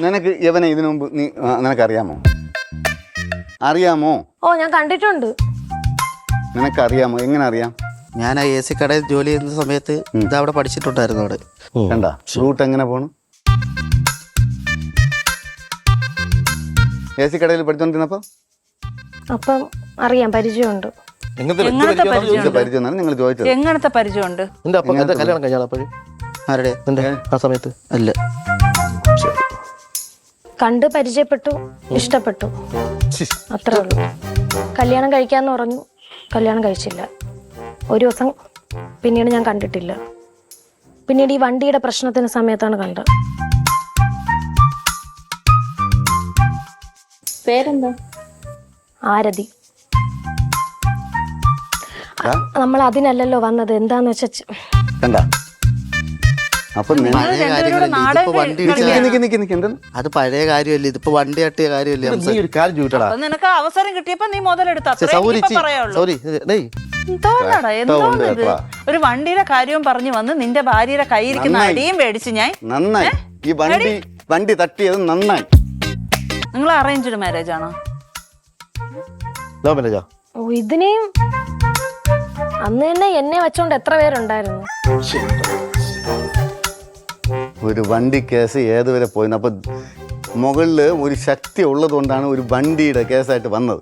നിനക്ക് ഇവനെ ഇതിനു മുമ്പ് നിനക്കറിയാമോ? അറിയാമോ? ഓ ഞാൻ കണ്ടിട്ടുണ്ട്. നിനക്കറിയാമോ? എങ്ങനെ അറിയാം? ഞാൻ ആ AC കടയിൽ ജോലി ചെയ്യുന്ന സമയത്ത് ഇതവിടെ പഠിച്ചിട്ടുണ്ടായിരുന്നു. അവിടെ കണ്ടാ റൂട്ട് എങ്ങനെ പോണു? AC കടയിൽ പഠിച്ചോണ്ടിരുന്നപ്പോ അപ്പം അറിയാം, പരിചയമുണ്ട്. പരിചയം നിങ്ങൾ ചോദിച്ചത്. എങ്ങനത്തെ പരിചയമുണ്ട്? കല്യാണം കഴിഞ്ഞാൽ അപ്പോഴും ആരുടെ ആ സമയത്ത് അല്ല, കണ്ട് പരിചയപ്പെട്ടു, ഇഷ്ടപ്പെട്ടു, അത്രേ ഉള്ളൂ. കല്യാണം കഴിക്കാന്ന് പറഞ്ഞു, കല്യാണം കഴിച്ചില്ല. ഒരു ദിവസം പിന്നീട് ഞാൻ കണ്ടിട്ടില്ല. പിന്നീട് ഈ വണ്ടിയുടെ പ്രശ്നത്തിന് സമയത്താണ് കണ്ടത്. പേരെന്താ? ആരതി. നമ്മൾ അതിനല്ലല്ലോ വന്നത്. എന്താന്ന് വെച്ച കണ്ടാ അപ്പൊ പഴയ കാര്യങ്ങളല്ലേ ഇതിപ്പോ വണ്ടി അത് പഴയ കാര്യമല്ലേ, ഇതിപ്പോ വണ്ടി തട്ടിയ കാര്യമല്ലേ. നീ ഒരു കാര്യം ചോദിച്ചടാ, നിനക്ക് അവസരം കിട്ടിയപ്പോ നീ മുതലെടുത്ത ഒരു വണ്ടിയുടെ കാര്യവും പറഞ്ഞു വന്ന് നിന്റെ ഭാര്യയുടെ കയ്യിരിക്കുന്ന അടിയും മേടിച്ച് ഞാൻ നന്നായി. ഈ വണ്ടി തട്ടിയത് നന്നായി. നിങ്ങൾ അറേഞ്ച്ഡ് മാരേജ് ആണോ? ലവ് മാരേജാ? ഓ ഇതിനെയും അന്ന് തന്നെ എന്നെ വെച്ചോണ്ട് എത്ര പേരുണ്ടായിരുന്നു. ഒരു വണ്ടി കേസ് ഏതുവരെ പോയി? അപ്പൊ മുകളില് ഒരു ശക്തി ഉള്ളത് കൊണ്ടാണ് ഒരു വണ്ടിയുടെ കേസായിട്ട് വന്നത്.